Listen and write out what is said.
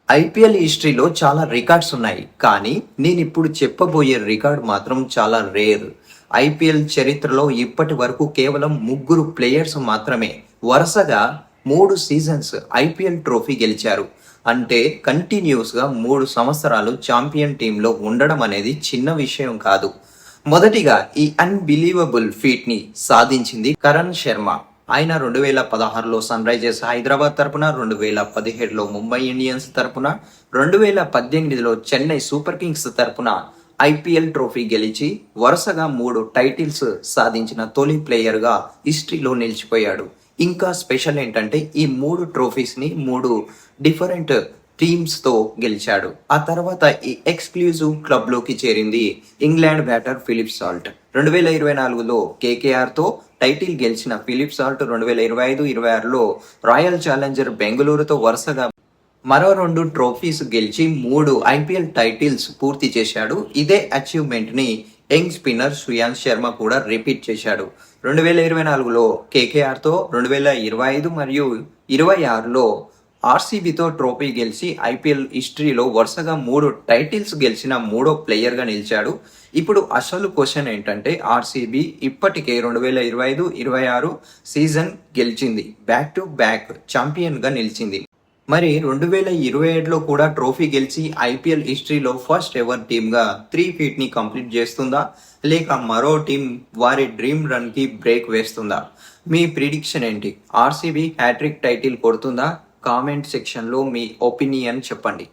IPL హిస్టరీలో చాలా records ఉన్నాయి, కానీ నేను ఇప్పుడు చెప్పబోయే రికార్డ్ మాత్రం చాలా రేర్. ఐపీఎల్ చరిత్రలో ఇప్పటి వరకు కేవలం ముగ్గురు ప్లేయర్స్ మాత్రమే వరుసగా 3 సీజన్స్ ఐపీఎల్ ట్రోఫీ గెలిచారు. అంటే కంటిన్యూస్గా 3 సంవత్సరాలు ఛాంపియన్ టీంలో ఉండడం అనేది చిన్న విషయం కాదు. మొదటిగా ఈ అన్బిలీవబుల్ ఫీట్ని సాధించింది కరణ్ శర్మ. ఆయన 2016లో సన్ రైజర్స్ హైదరాబాద్ తరపున, 2017లో ముంబై ఇండియన్స్ తరపున, 2018లో చెన్నై సూపర్ కింగ్స్ తరపున ఐపీఎల్ ట్రోఫీ గెలిచి వరుసగా 3 టైటిల్స్ సాధించిన తొలి ప్లేయర్గా హిస్టరీలో నిలిచిపోయాడు. ఇంకా స్పెషల్ ఏంటంటే ఈ 3 ట్రోఫీస్ని 3 డిఫరెంట్ టీమ్స్తో గెలిచాడు. ఆ తర్వాత ఈ ఎక్స్క్లూజివ్ క్లబ్లోకి చేరింది ఇంగ్లాండ్ బ్యాటర్ ఫిలిప్ సాల్ట్. 2024లో కేకేఆర్తో టైటిల్ గెలిచిన ఫిలిప్ సాల్ట్ 2025-26లో రాయల్ ఛాలెంజర్ బెంగళూరుతో వరుసగా మరో 2 ట్రోఫీస్ గెలిచి 3 ఐపీఎల్ టైటిల్స్ పూర్తి చేశాడు. ఇదే అచీవ్మెంట్ని యంగ్ స్పిన్నర్ శ్రేయాన్స్ శర్మ కూడా రిపీట్ చేశాడు. 2024లో కేకేఆర్తో, 2025 మరియు 26లో ఆర్సీబీతో ట్రోఫీ గెలిచి ఐపీఎల్ హిస్టరీలో వరుసగా 3 టైటిల్స్ గెలిచిన 3వ ప్లేయర్గా నిలిచాడు. ఇప్పుడు అసలు క్వశ్చన్ ఏంటంటే ఆర్సీబీ ఇప్పటికే 2025-26 సీజన్ గెలిచింది, బ్యాక్ టు బ్యాక్ ఛాంపియన్గా నిలిచింది. మరి 2027లో కూడా ట్రోఫీ గెలిచి ఐపీఎల్ హిస్టరీలో ఫస్ట్ ఎవర్ టీమ్గా 3 ఫీట్ని కంప్లీట్ చేస్తుందా, లేక మరో టీం వారి డ్రీమ్ రన్కి బ్రేక్ వేస్తుందా? మీ ప్రిడిక్షన్ ఏంటి? ఆర్సీబీ హ్యాట్రిక్ టైటిల్ కొడుతుందా? కామెంట్ సెక్షన్లో మీ ఒపీనియన్ చెప్పండి.